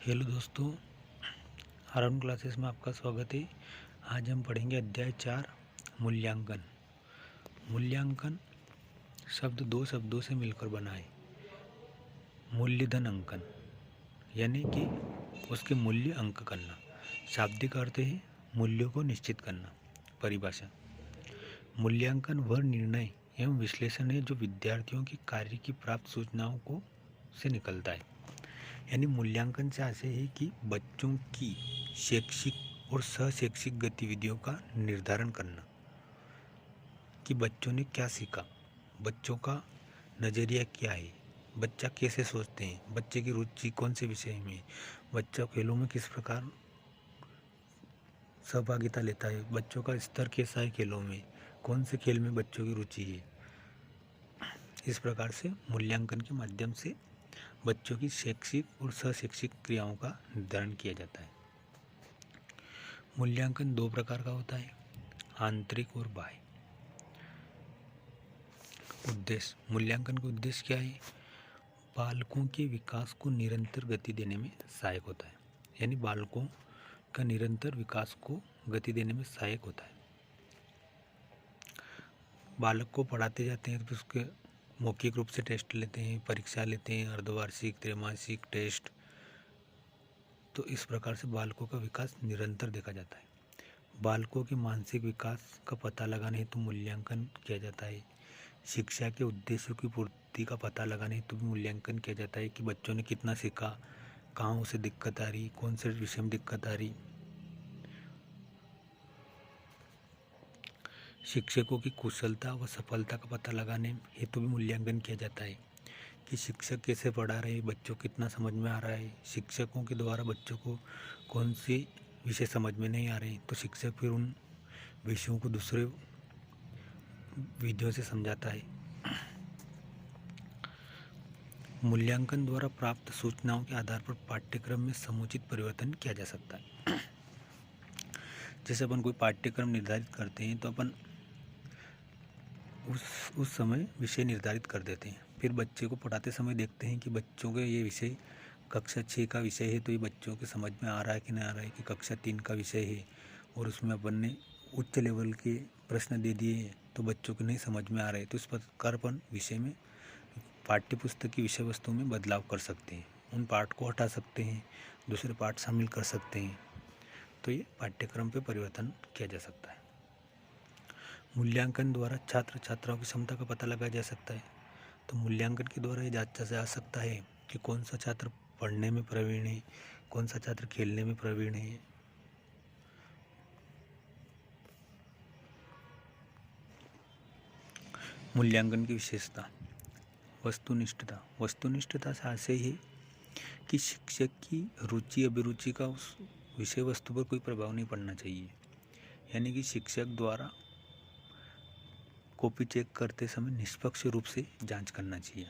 Hello दोस्तों, RM classes में आपका स्वागत है। आज हम पढ़ेंगे अध्याय 4 मूल्यांकन। मूल्यांकन शब्द दो शब्दों से मिलकर बना है। मूल्यधन अंकन यानी कि उसके मूल्य अंक करना। शाब्दिक अर्थ है मूल्यों को निश्चित करना। परिभाषा: मूल्यांकन वह निर्णय एवं विश्लेषण है जो विद्यार्थियों की कार्य की प्राप्त सूचनाओं को से निकलता है। यानी मूल्यांकन से आशय है कि बच्चों की शैक्षिक और सहशैक्षिक गतिविधियों का निर्धारण करना कि बच्चों ने क्या सीखा, बच्चों का नज़रिया क्या है, बच्चा कैसे सोचते हैं, बच्चे की रुचि कौन से विषय में, बच्चा खेलों में किस प्रकार सहभागिता लेता है, बच्चों का स्तर कैसा है खेलों में, कौन से खेल में बच्चों की रुचि है। इस प्रकार से मूल्यांकन के माध्यम से बच्चों की शैक्षिक और सहशैक्षिक क्रियाओं का निर्धारण किया जाता है। मूल्यांकन दो प्रकार का होता है, आंतरिक और बाह्य। उद्देश्य: मूल्यांकन का उद्देश्य क्या है? बालकों के विकास को निरंतर गति देने में सहायक होता है। यानी बालकों का निरंतर विकास को गति देने में सहायक होता है। बालक को पढ़ाते जाते हैं तो उसके मौखिक रूप से टेस्ट लेते हैं, परीक्षा लेते हैं, अर्धवार्षिक, त्रैमासिक टेस्ट। तो इस प्रकार से बालकों का विकास निरंतर देखा जाता है। बालकों के मानसिक विकास का पता लगाने हेतु मूल्यांकन किया जाता है। शिक्षा के उद्देश्यों की पूर्ति का पता लगाने हेतु भी मूल्यांकन किया जाता है कि बच्चों ने कितना सीखा, कहाँ उसे दिक्कत आ रही, कौन से विषय में दिक्कत आ रही। शिक्षकों की कुशलता व सफलता का पता लगाने हेतु भी मूल्यांकन किया जाता है कि शिक्षक कैसे पढ़ा रहे, बच्चों को कितना समझ में आ रहा है, शिक्षकों के द्वारा बच्चों को कौन से विषय समझ में नहीं आ रहे तो शिक्षक फिर उन विषयों को दूसरे विधियों से समझाता है। मूल्यांकन द्वारा प्राप्त सूचनाओं के आधार पर पाठ्यक्रम में समुचित परिवर्तन किया जा सकता है। जैसे अपन कोई पाठ्यक्रम निर्धारित करते हैं तो अपन उस समय विषय निर्धारित कर देते हैं, फिर बच्चे को पढ़ाते समय देखते हैं कि बच्चों के ये विषय कक्षा 6 का विषय है तो ये बच्चों के समझ में आ रहा है कि नहीं आ रहा है, कि कक्षा 3 का विषय है और उसमें अपन ने उच्च लेवल के प्रश्न दे दिए तो बच्चों को नहीं समझ में आ रहे। तो इस प्रकार अपन विषय में पाठ्य पुस्तक की विषय वस्तु में बदलाव कर सकते हैं, उन पाठ को हटा सकते हैं, दूसरे पाठ शामिल कर सकते हैं। तो ये पाठ्यक्रम पे परिवर्तन किया जा सकता है। मूल्यांकन द्वारा छात्र छात्राओं की क्षमता का पता लगाया जा सकता है। तो मूल्यांकन के द्वारा ये जांचा जा सकता है कि कौन सा छात्र पढ़ने में प्रवीण है, कौन सा छात्र खेलने में प्रवीण है। मूल्यांकन की विशेषता: वस्तुनिष्ठता। वस्तुनिष्ठता से आशय है कि शिक्षक की रुचि अभिरुचि का उस विषय वस्तु पर कोई प्रभाव नहीं पड़ना चाहिए। यानी कि शिक्षक द्वारा कॉपी चेक करते समय निष्पक्ष रूप से जांच करना चाहिए।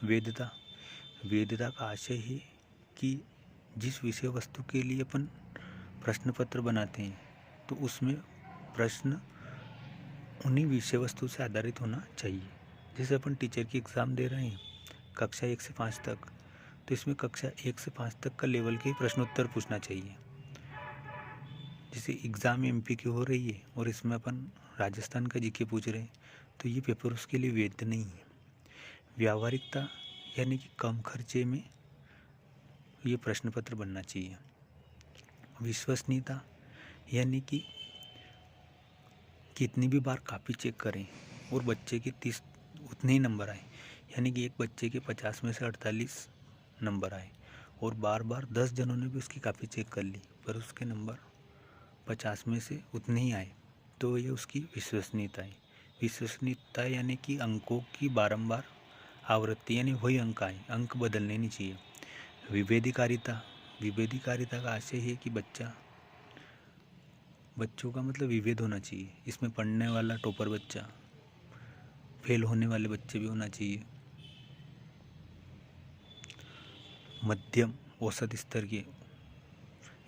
वैधता। वैधता का आशय है कि जिस विषय वस्तु के लिए अपन प्रश्न पत्र बनाते हैं तो उसमें प्रश्न उन्हीं विषय वस्तु से आधारित होना चाहिए। जैसे अपन टीचर की एग्ज़ाम दे रहे हैं कक्षा 1 से 5 तक, तो इसमें कक्षा 1 से 5 तक का लेवल के प्रश्नोत्तर पूछना चाहिए। जैसे एग्ज़ाम MPQ हो रही है और इसमें अपन राजस्थान का GK पूछ रहे हैं तो ये पेपर उसके लिए वैध नहीं है। व्यावहारिकता यानी कि कम खर्चे में ये प्रश्न पत्र बनना चाहिए। विश्वसनीयता यानी कि कितनी भी बार कॉपी चेक करें और बच्चे के 30 उतने ही नंबर आए, यानी कि एक बच्चे के 50 में से 48 नंबर आए और बार बार 10 जनों ने भी उसकी कॉपी चेक कर ली पर उसके नंबर 50 में से उतने ही आए, तो ये उसकी विश्वसनीयता है। विश्वसनीयता यानी कि अंकों की बारंबार आवृत्ति, यानी वही अंक आए, अंक बदलने नहीं चाहिए। विभेदकारिता। विभेदकारिता का आशय है कि बच्चों का मतलब विभेद होना चाहिए। इसमें पढ़ने वाला टॉपर बच्चा, फेल होने वाले बच्चे भी होना चाहिए। मध्यम औसत स्तर के,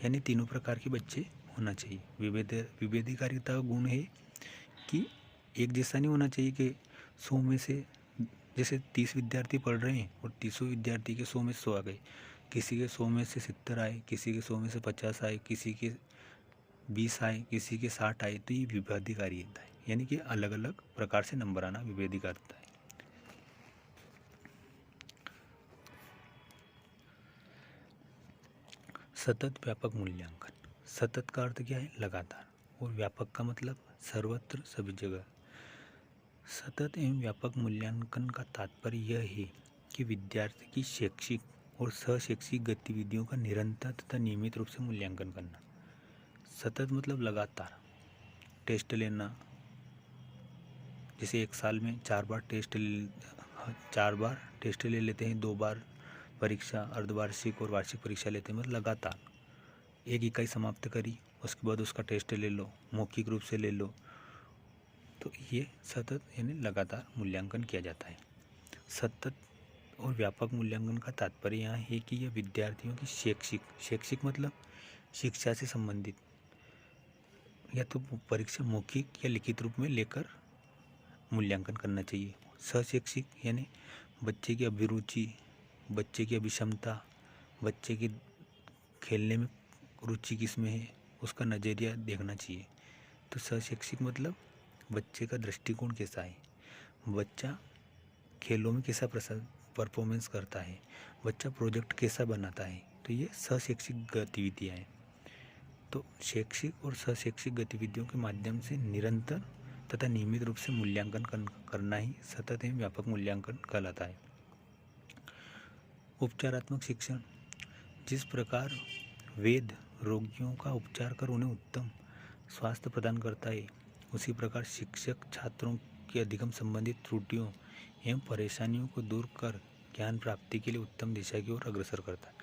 यानी तीनों प्रकार के बच्चे होना चाहिए। विभेदकारिता का गुण है कि एक जैसा नहीं होना चाहिए कि 100 में से जैसे 30 विद्यार्थी पढ़ रहे हैं और 30 विद्यार्थी के 100 में 100 आ गए, किसी के 100 में से 70 आए, किसी के 100 में से 50 आए, किसी के 20 आए, किसी के 60 आए, तो ये विभेदिकारिता है, यानी कि अलग अलग प्रकार से नंबर आना विभेदिकारिता है। सतत व्यापक मूल्यांकन। सतत का अर्थ क्या है? लगातार, और व्यापक का मतलब सर्वत्र, सभी जगह। सतत एवं व्यापक मूल्यांकन का तात्पर्य यह है कि विद्यार्थी की शैक्षिक और सहशैक्षिक गतिविधियों का निरंतर तथा नियमित रूप से मूल्यांकन करना। सतत मतलब लगातार। टेस्ट लेना, जैसे एक साल में 4 बार टेस्ट ले लेते हैं, 2 बार परीक्षा, अर्धवार्षिक और वार्षिक परीक्षा लेते हैं, मतलब लगातार। एक इकाई समाप्त करी, उसके बाद उसका टेस्ट ले लो, मौखिक रूप से ले लो, तो ये सतत यानी लगातार मूल्यांकन किया जाता है। सतत और व्यापक मूल्यांकन का तात्पर्य यहाँ है कि यह विद्यार्थियों की शैक्षिक मतलब शिक्षा से संबंधित, या तो परीक्षा मौखिक या लिखित रूप में लेकर मूल्यांकन करना चाहिए। सहशैक्षिक यानी बच्चे की अभिरुचि, बच्चे की अभिक्षमता, बच्चे की खेलने में रुचि किस में है, उसका नज़रिया देखना चाहिए। तो सहशैक्षिक मतलब बच्चे का दृष्टिकोण कैसा है, बच्चा खेलों में कैसा परफॉर्मेंस करता है, बच्चा प्रोजेक्ट कैसा बनाता है, तो ये सहशैक्षिक गतिविधियाँ हैं। तो शैक्षिक और सहशैक्षिक गतिविधियों के माध्यम से निरंतर तथा नियमित रूप से मूल्यांकन करना ही सतत एवं व्यापक मूल्यांकन कहलाता है। उपचारात्मक शिक्षण। जिस प्रकार वैद्य रोगियों का उपचार कर उन्हें उत्तम स्वास्थ्य प्रदान करता है, उसी प्रकार शिक्षक छात्रों की अधिगम संबंधित त्रुटियों एवं परेशानियों को दूर कर ज्ञान प्राप्ति के लिए उत्तम दिशा की ओर अग्रसर करता है।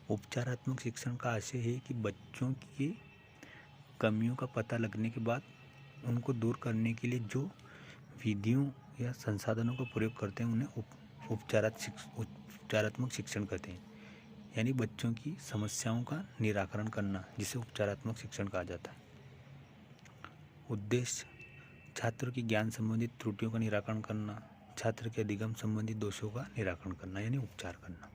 उपचारात्मक शिक्षण का आशय है कि बच्चों की कमियों का पता लगने के बाद उनको दूर करने के लिए जो विधियों या संसाधनों का प्रयोग करते हैं उन्हें उपचारात्मक शिक्षण कहते हैं, यानी बच्चों की समस्याओं का निराकरण करना, जिसे उपचारात्मक शिक्षण कहा जाता है। उद्देश्य छात्र की ज्ञान संबंधित त्रुटियों का निराकरण करना, छात्र के अधिगम संबंधित दोषों का निराकरण करना, यानी उपचार करना।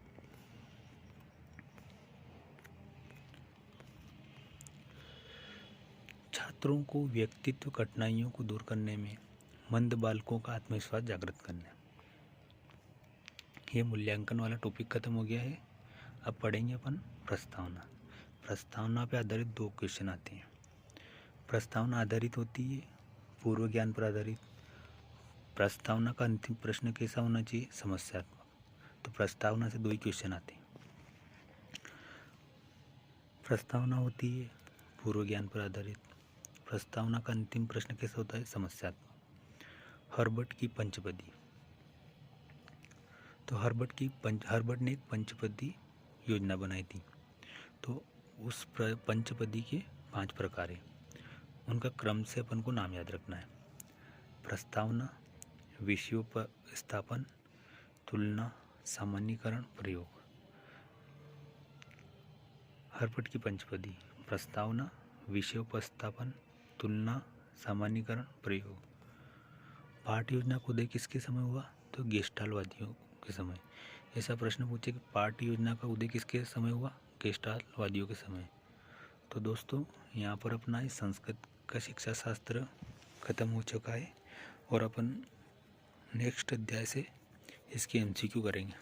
छात्रों को व्यक्तित्व कठिनाइयों को दूर करने में मंद बालकों का आत्मविश्वास जागृत करना। ये मूल्यांकन वाला टॉपिक खत्म हो गया है। अब पढ़ेंगे अपन प्रस्तावना। प्रस्तावना पे आधारित 2 क्वेश्चन आते हैं। प्रस्तावना आधारित होती है पूर्व ज्ञान पर आधारित। प्रस्तावना का अंतिम प्रश्न कैसा होना चाहिए? समस्यात्मक। तो प्रस्तावना से 2 ही क्वेश्चन आते हैं। प्रस्तावना होती है पूर्व ज्ञान पर आधारित। प्रस्तावना का अंतिम प्रश्न कैसा होता है? समस्यात्मक। हर्बर्ट की पंचपदी। तो हर्बर्ट ने एक पंचपदी योजना बनाई थी। तो उस पंचपदी के 5 प्रकार हैं, उनका क्रम से अपन को नाम याद रखना है। प्रस्तावना, विषयोपस्थापन, तुलना, सामान्यीकरण, प्रयोग। हर्बर्ट की पंचपदी: प्रस्तावना, विषयोपस्थापन, तुलना, सामान्यीकरण, प्रयोग। पाठ योजना का उदय किसके समय हुआ? तो गेस्टाल्टवादियों के समय। ऐसा प्रश्न पूछे कि पाठ योजना का उदय किसके समय हुआ? गेस्टाल्टवादियों के समय। तो दोस्तों यहाँ पर अपना इस संस्कृत का शिक्षा शास्त्र खत्म हो चुका है और अपन नेक्स्ट अध्याय से इसकी MCQ करेंगे।